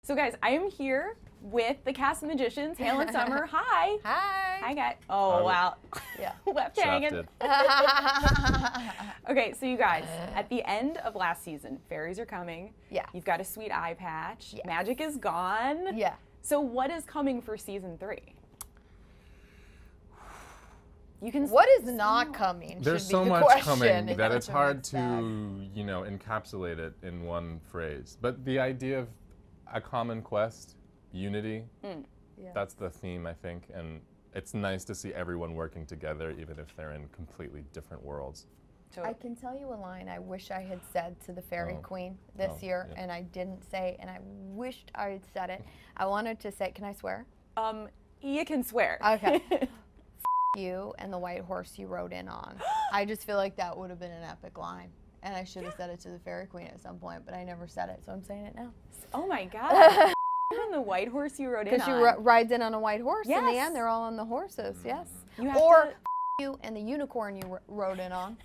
So guys, I am here with the cast of magicians, Hale and Summer. Hi. Hi. Hi, guys. Oh, wow. Yeah. Left hanging. Okay, so you guys, at the end of last season, fairies are coming. Yeah. You've got a sweet eye patch. Yes. Magic is gone. Yeah. So what is coming for season 3? You can. What is not coming? There's should so be the much question. coming that It's it's such a hard mixed to, bag. you know, encapsulate it in one phrase. But the idea of a common quest, unity, Yeah. that's the theme, I think. And it's nice to see everyone working together, even if they're in completely different worlds. I can tell you a line I wish I had said to the Fairy Oh. Queen this Oh, year, yeah. and I didn't say, and I wished I had said it. I wanted to say, can I swear? You can swear. Okay. You and the white horse you rode in on. I just feel like that would have been an epic line. And I should have said it to the Fairy Queen at some point, but I never said it, so I'm saying it now. Oh my God. On the white horse you rode in on. Because she rides in on a white horse. In the Yes. end, they're all on the horses, yes. You have Or to- you and the unicorn you rode in on.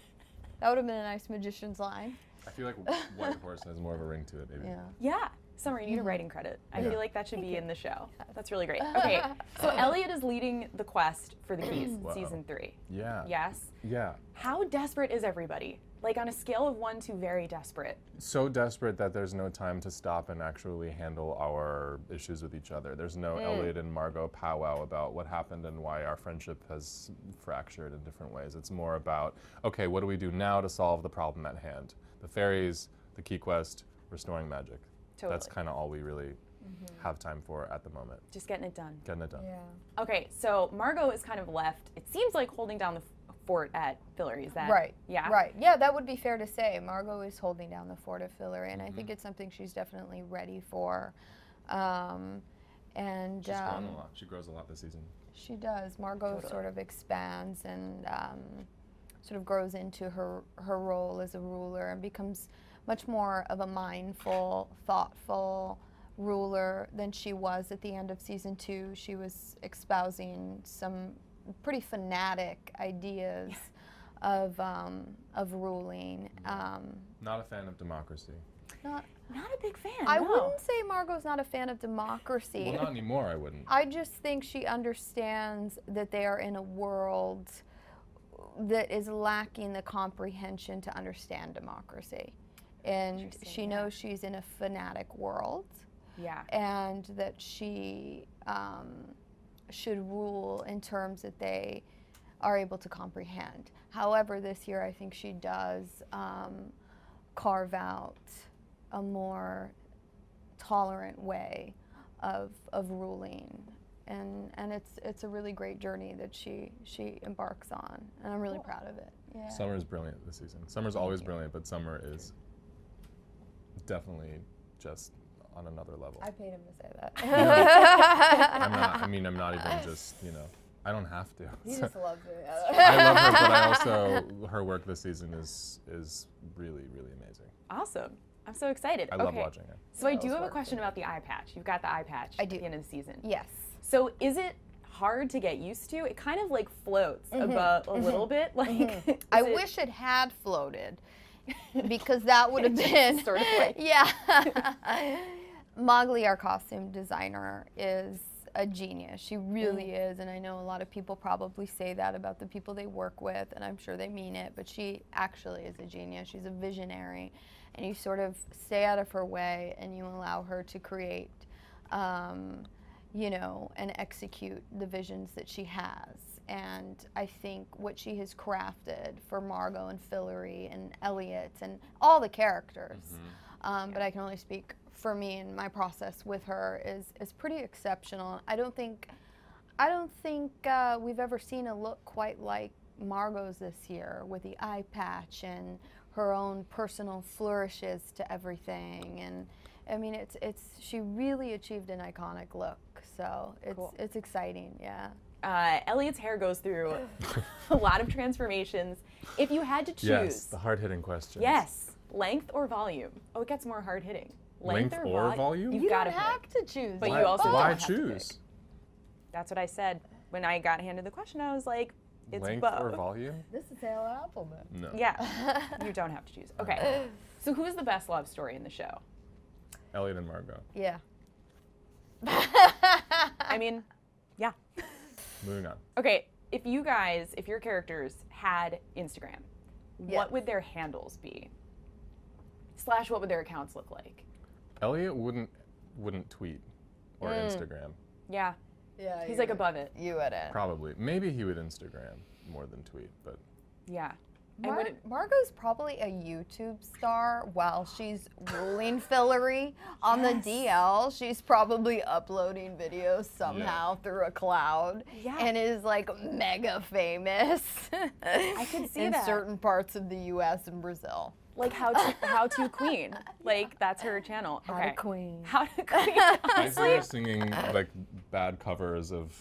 That would have been a nice magician's line. I feel like White Horse has more of a ring to it, maybe. Yeah. Yeah. Summer, you need a writing credit. I Yeah. feel like that should be in the show. That's really great. Okay, so Eliot is leading the quest for the keys in Wow. season 3. Yeah. Yes? Yeah. How desperate is everybody? Like on a scale of 1 to very desperate. So desperate that there's no time to stop and actually handle our issues with each other. There's no Eliot and Margo powwow about what happened and why our friendship has fractured in different ways. It's more about, okay, what do we do now to solve the problem at hand? The fairies, the key quest, restoring magic. Totally. That's kind of all we really have time for at the moment. Just getting it done. Getting it done. Yeah. Okay, so Margo is kind of left, it seems like holding down the fort at Fillory. Is that Right. Yeah? Right. Yeah, that would be fair to say. Margo is holding down the fort of Fillory, and I think it's something she's definitely ready for. And She's grown a lot. She grows a lot this season. she does. Margo sort of expands and sort of grows into her role as a ruler and becomes much more of a mindful, thoughtful ruler than she was at the end of season 2. She was espousing some pretty fanatic ideas of ruling. Not a fan of democracy. Not Not a big fan. I no. wouldn't say Margo's not a fan of democracy. Well, not anymore, I wouldn't. I just think she understands that they are in a world that is lacking the comprehension to understand democracy. And she knows she's in a fanatic world. Yeah. And that she should rule in terms that they are able to comprehend. However, this year I think she does carve out a more tolerant way of ruling. And it's a really great journey that she embarks on, and I'm really proud of it. Yeah. Summer is brilliant this season. Summer's always brilliant, but Summer is definitely just on another level. I paid him to say that. I'm not. I mean, I'm not even just. You know, I don't have to. He just loves it. I love her, but I also her work this season is really amazing. Awesome. I'm so excited. I love watching her. So I Hale's do have a work question about the eye patch. You've got the eye patch I at do. the end of the season. Yes. So is it hard to get used to? It kind of like floats above a little bit. Like I is it- wish it had floated, because that would have been sort of like yeah. Mowgli, our costume designer, is a genius. She really is, and I know a lot of people probably say that about the people they work with, and I'm sure they mean it, but she actually is a genius. She's a visionary, and you sort of stay out of her way and you allow her to create, you know, and execute the visions that she has. And I think what she has crafted for Margo and Fillory and Eliot and all the characters, but I can only speak for me and my process with her, is pretty exceptional. I don't think we've ever seen a look quite like Margo's this year, with the eye patch and her own personal flourishes to everything. And I mean, she really achieved an iconic look. So it's exciting, yeah. Eliot's hair goes through a lot of transformations. If you had to choose, Yes, the hard-hitting question. yes, length or volume? Oh, it gets more hard-hitting. Length or volume? You've You got don't to have pick. to choose. But Why, you also why don't have to choose? pick. That's what I said when I got handed the question. I was like, it's Length both. or volume? This is Hale Appleman. No. Yeah, you don't have to choose. Okay, so who's the best love story in the show? Eliot and Margo. Yeah. I mean, yeah. Moving on. Okay, if your characters had Instagram, what would their handles be? / what would their accounts look like? Eliot wouldn't tweet or Instagram. Yeah. Yeah. He's like above it. You wouldn't. Probably. Maybe he would Instagram more than tweet, but. Yeah. Margo's probably a YouTube star while she's ruling Fillory on the DL. She's probably uploading videos somehow through a cloud and is like mega famous. I could see in that. certain parts of the U.S. and Brazil. Like how to queen. Like that's her channel. How to queen. How to queen. I see her singing like bad covers of,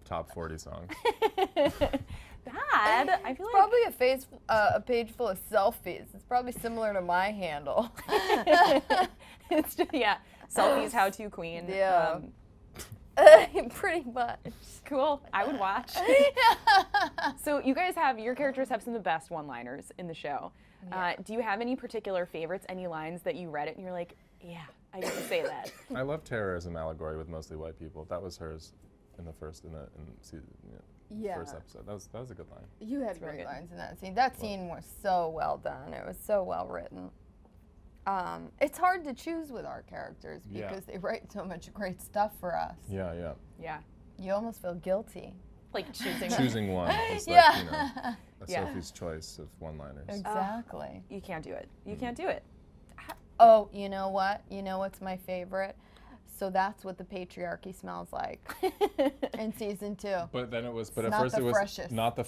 top 40 songs. Bad. I feel like Probably a page full of selfies. It's probably similar to my handle. it's just, selfies how to queen. Yeah. Pretty much. Cool. I would watch. So your characters have some of the best one-liners in the show. Yeah. Do you have any particular favorites? Any lines that you read it and you're like, yeah, I get to say that. I love terrorism allegory with mostly white people. That was hers in the first episode. That was a good line. You had really great good. lines in that scene. That scene was so well done. It was so well written. It's hard to choose with our characters because they write so much great stuff for us. Yeah. Yeah. You almost feel guilty. Like Choosing one is like, a Sophie's choice of one-liners. Exactly. You can't do it. You can't do it. Oh, you know what? You know what's my favorite? So that's what the patriarchy smells like in season 2. But then at not first the it was freshest. not the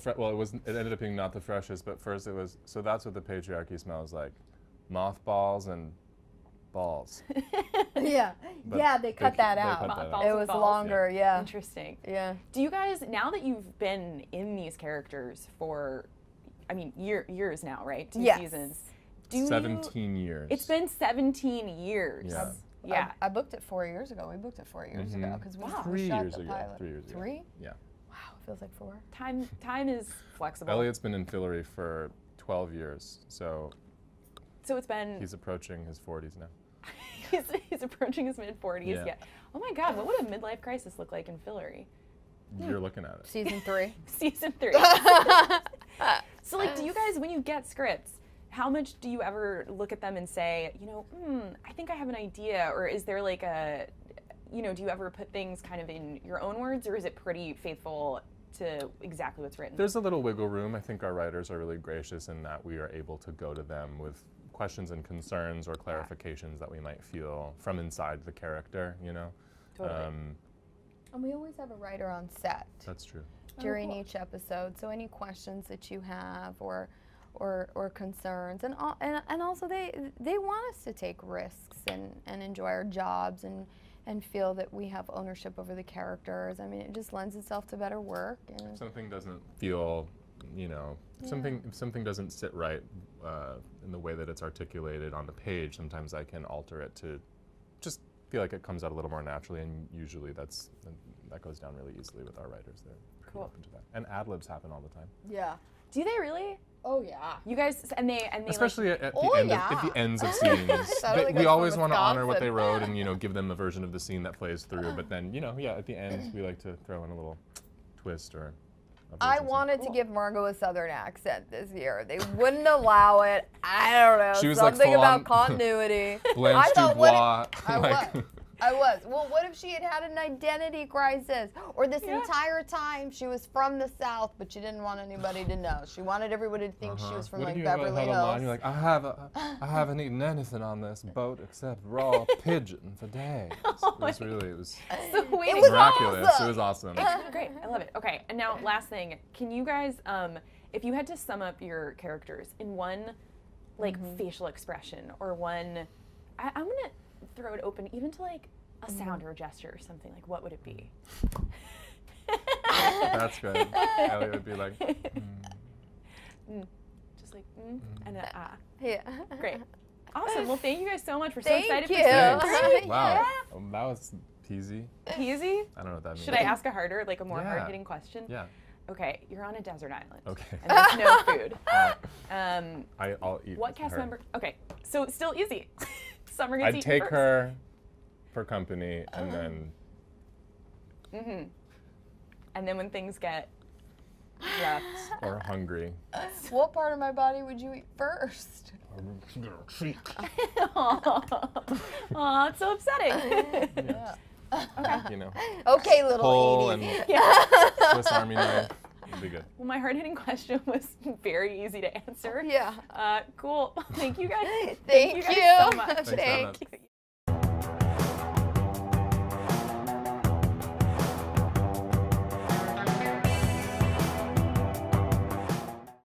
it ended up being not the freshest, but first it was, so that's what the patriarchy smells like. Mothballs and balls. Yeah. But they cut that out. Mothballs It and was balls. longer, yeah. Interesting. Yeah. Do you guys, now that you've been in these characters for, years now, right? 2 Yes. seasons. 17 years. It's been 17 years. Yeah. Yeah. I booked it 4 years ago. We booked it 4 years ago because we Wow. 3 shot years the ago. pilot. 3 years ago. 3? Yeah. Wow, it feels like 4. Time is flexible. Eliot's been in Fillory for 12 years, so it's been. he's approaching his 40s now. he's approaching his mid-40s. Yeah. Oh my God, what would a midlife crisis look like in Fillory? You're looking at it. Season 3. Season 3. So do you guys, when you get scripts, how much do you ever look at them and say, I think I have an idea, or is there like do you ever put things kind of in your own words, or is it pretty faithful to exactly what's written? There's a little wiggle room. I think our writers are really gracious in that we are able to go to them with questions and concerns or clarifications that we might feel from inside the character, Totally. And we always have a writer on set That's true. during each episode. So any questions that you have or concerns, and also they want us to take risks and enjoy our jobs and feel that we have ownership over the characters. I mean, it just lends itself to better work. And If something doesn't feel, if something doesn't sit right in the way that it's articulated on the page, sometimes I can alter it to just feel like it comes out a little more naturally, and usually that goes down really easily with our writers. They're pretty open to that. And ad-libs happen all the time. Yeah. Do they really? Oh yeah. You guys, and they Especially at Oh, the yeah. at the ends of scenes. Sounded like We I'm always from want to honor what they Wisconsin. wrote and give them a version of the scene that plays through. But then at the end we like to throw in a little twist or. I wanted to give Margo a southern accent this year. They wouldn't allow it. I don't know. She was like something about full-on continuity. Blanche I thought, Dubois. I was. Well, what if she had an identity crisis? Or this entire time she was from the South, but she didn't want anybody to know. She wanted everybody to think she was from What if like you Beverly had a line, Hills. you're like, I haven't eaten anything on this boat except raw pigeon for days. It was So wait, It was miraculous. awesome. It was awesome. great. I love it. Okay, and now last thing, can you guys, if you had to sum up your characters in one, facial expression or one, I'm gonna throw it open even to like a sound or a gesture or something, like what would it be? That's good. Eliot would be like, Just like and a ah. Yeah. Great. Awesome. Well, thank you guys so much. We're so Thank excited you. for season Thanks. 3. Wow. That was peasy. Easy? I don't know what that means. Should I ask a harder, like a more Yeah. hard-hitting question? Yeah. Okay, you're on a desert island. Okay. And there's no food. I'll eat What cast her. member? Okay, so still easy. Summer gets I'd eaten take first. her for company, and then. And then when things get rough. Or hungry. What part of my body would you eat first? Aw, it's so upsetting. Yeah. Okay. You know. Okay, little Pull Edie. and Swiss Army knife. It'll be good. Well, my hard-hitting question was very easy to answer. Yeah. Cool. Thank you guys. Thank you guys you. so much. Thanks, Anna. Thank you.